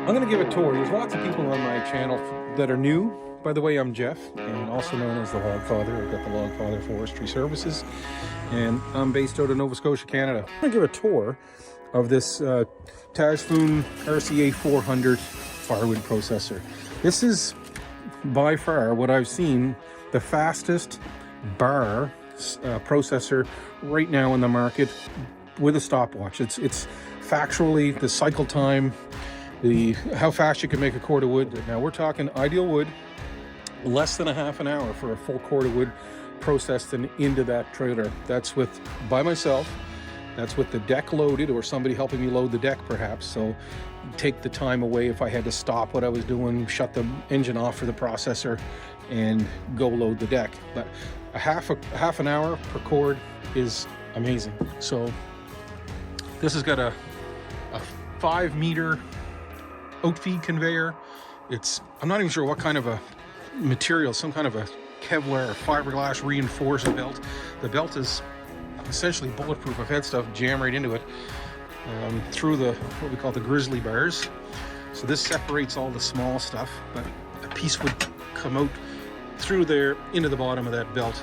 I'm going to give a tour. There's lots of people on my channel that are new. By the way, I'm Jeff, and also known as the Logfather. I've got the Logfather Forestry Services, and I'm based out of Nova Scotia, Canada. I'm going to give a tour of this Tajfun RCA 400 firewood processor. This is by far what I've seen the fastest bar processor right now in the market with a stopwatch. It's factually the cycle time, how fast you can make a cord of wood. Now we're talking ideal wood, less than a half an hour for a full cord of wood processed and into that trailer. That's with by myself. That's with the deck loaded, or somebody helping me load the deck perhaps. So take the time away if I had to stop what I was doing, shut the engine off for the processor and go load the deck. But a half an hour per cord is amazing. So this has got a 5 meter oat feed conveyor. I'm not even sure what kind of a material, some kind of a Kevlar or fiberglass reinforced belt. The belt is essentially bulletproof. I've had stuff jam right into it through what we call the grizzly bars. So this separates all the small stuff, but a piece would come out through there into the bottom of that belt.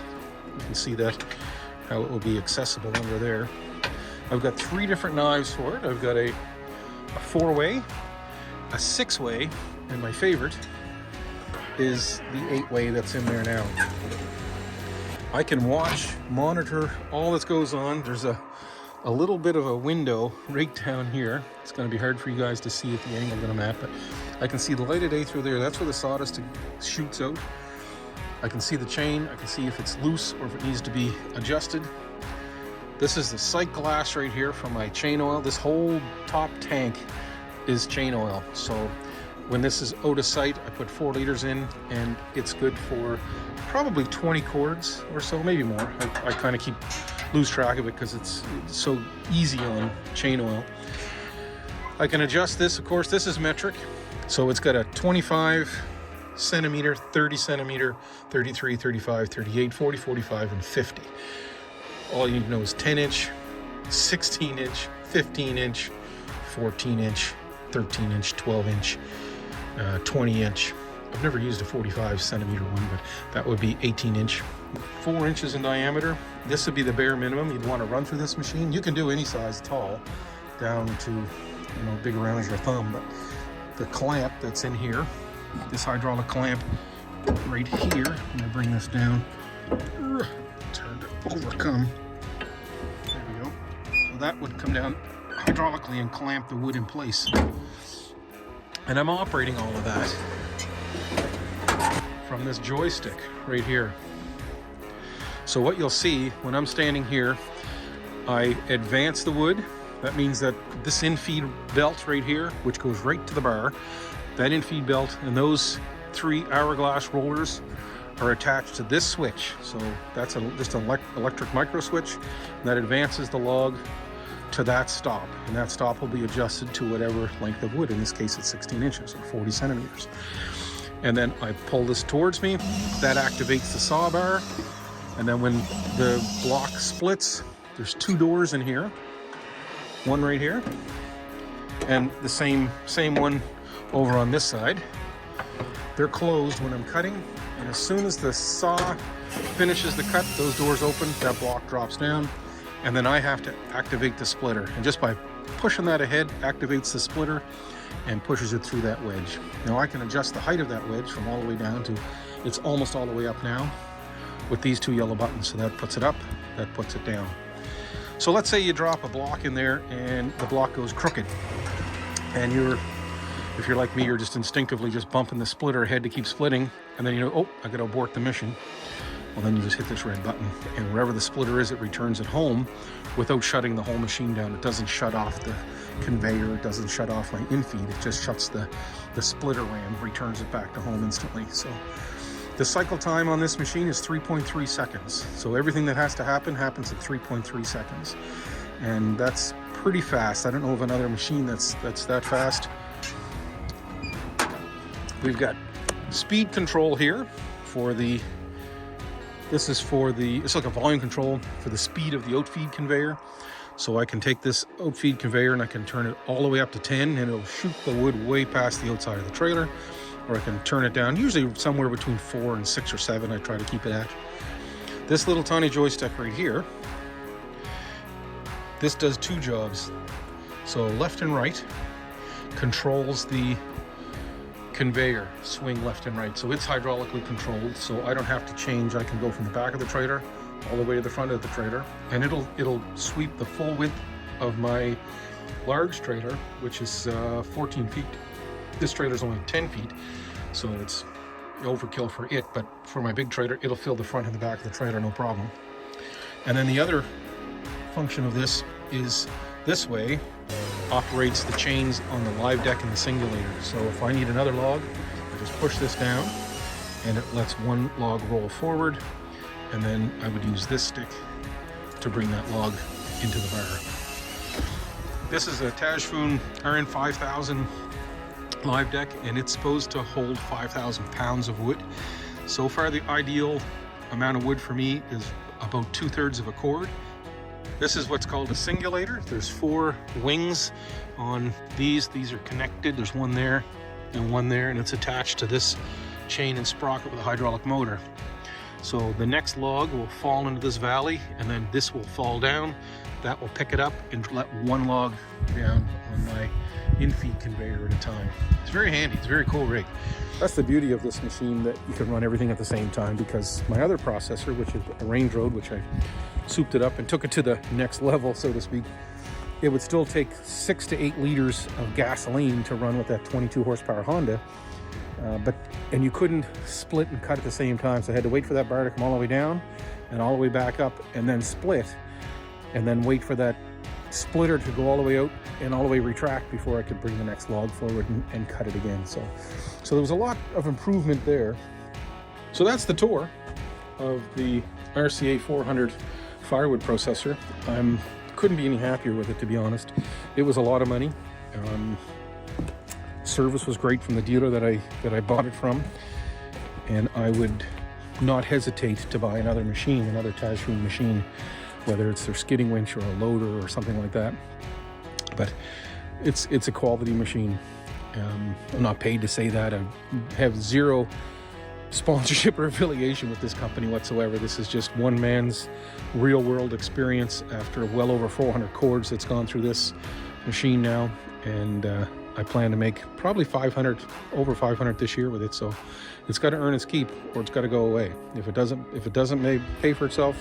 You can see that, how it will be accessible under there. I've got 3 different knives for it. I've got a 4-way, a 6-way, and my favorite is the 8-way that's in there now. I can monitor all that goes on. There's a little bit of a window right down here. It's going to be hard for you guys to see at the angle that I'm at, but I can see the light of day through there. That's where the sawdust shoots out. I can see the chain. I can see if it's loose or if it needs to be adjusted. This is the sight glass right here for my chain oil. This whole top tank is chain oil. So when this is out of sight, I put 4 liters in, and it's good for probably 20 cords or so, maybe more. I kind of lose track of it because it's so easy on chain oil. I can adjust this, of course. This is metric, so it's got a 25 centimeter, 30 centimeter, 33, 35, 38, 40, 45, and 50. All you need to know is 10 inch, 16 inch, 15 inch, 14 inch, 13 inch, 12 inch, 20 inch. I've never used a 45 centimeter one, but that would be 18 inch. 4 inches in diameter. This would be the bare minimum you'd want to run through this machine. You can do any size tall down to, big around as your thumb, but the clamp that's in here, this hydraulic clamp right here, I'm gonna bring this down. It's hard to overcome. There we go. So that would come down hydraulically and clamp the wood in place. And I'm operating all of that from this joystick right here. So what you'll see when I'm standing here, I advance the wood. That means that this infeed belt right here, which goes right to the bar, that infeed belt and those 3 hourglass rollers are attached to this switch. So that's just an electric micro switch that advances the log to that stop, and that stop will be adjusted to whatever length of wood. In this case it's 16 inches or 40 centimeters. And then I pull this towards me, that activates the saw bar, and then when the block splits, there's 2 doors in here, one right here and the same one over on this side. They're closed when I'm cutting, and as soon as the saw finishes the cut, those doors open, that block drops down, and then I have to activate the splitter. And just by pushing that ahead, activates the splitter and pushes it through that wedge. Now I can adjust the height of that wedge from all the way down to, it's almost all the way up now with these 2 yellow buttons. So that puts it up, that puts it down. So let's say you drop a block in there and the block goes crooked, and if you're like me, you're just instinctively just bumping the splitter ahead to keep splitting, and then oh, I gotta abort the mission. Well, then you just hit this red button, and wherever the splitter is, it returns it home without shutting the whole machine down. It doesn't shut off the conveyor, it doesn't shut off my infeed, it just shuts the splitter ram, returns it back to home instantly. So the cycle time on this machine is 3.3 seconds. So everything that has to happen happens at 3.3 seconds. And that's pretty fast. I don't know of another machine that's that fast. We've got speed control here for it's like a volume control for the speed of the oat feed conveyor. So I can take this outfeed conveyor and I can turn it all the way up to 10 and it'll shoot the wood way past the outside of the trailer. Or I can turn it down, usually somewhere between 4 and 6 or 7 I try to keep it at. This little tiny joystick right here, this does 2 jobs. So left and right controls the conveyor, swing left and right. So it's hydraulically controlled, so I don't have to change. I can go from the back of the trailer all the way to the front of the trailer, and it'll sweep the full width of my large trailer, which is 14 feet. This trailer's only 10 feet, so it's overkill for it, but for my big trailer, it'll fill the front and the back of the trailer, no problem. And then the other function of this is this way, operates the chains on the live deck and the singulator. So if I need another log, I just push this down and it lets one log roll forward, and then I would use this stick to bring that log into the bar. This is a Tajfun RN 5000 live deck, and it's supposed to hold 5,000 pounds of wood. So far the ideal amount of wood for me is about 2/3 of a cord. This is what's called a singulator. There's 4 wings on these. These are connected. There's one there and one there, and it's attached to this chain and sprocket with a hydraulic motor. So the next log will fall into this valley, and then this will fall down. That will pick it up and let one log down on my in-feed conveyor at a time. It's very handy. It's a very cool rig. That's the beauty of this machine, that you can run everything at the same time, because my other processor, which is a range road, which I souped it up and took it to the next level, so to speak, it would still take 6 to 8 liters of gasoline to run with that 22 horsepower Honda. And you couldn't split and cut at the same time, so I had to wait for that bar to come all the way down and all the way back up, and then split, and then wait for that splitter to go all the way out and all the way retract before I could bring the next log forward and cut it again. So there was a lot of improvement there. So that's the tour of the RCA 400 firewood processor. Couldn't be any happier with it, to be honest. It was a lot of money. Service was great from the dealer that I bought it from, and I would not hesitate to buy another machine, another Tajfun machine, whether it's their skidding winch or a loader or something like that. But it's a quality machine. I'm not paid to say that. I have zero sponsorship or affiliation with this company whatsoever. This is just one man's real world experience after well over 400 cords that's gone through this machine now, and I plan to make probably over 500 this year with it. So it's got to earn its keep, or it's got to go away. If it doesn't pay for itself,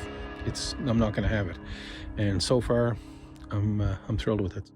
I'm not going to have it. And so far, I'm thrilled with it.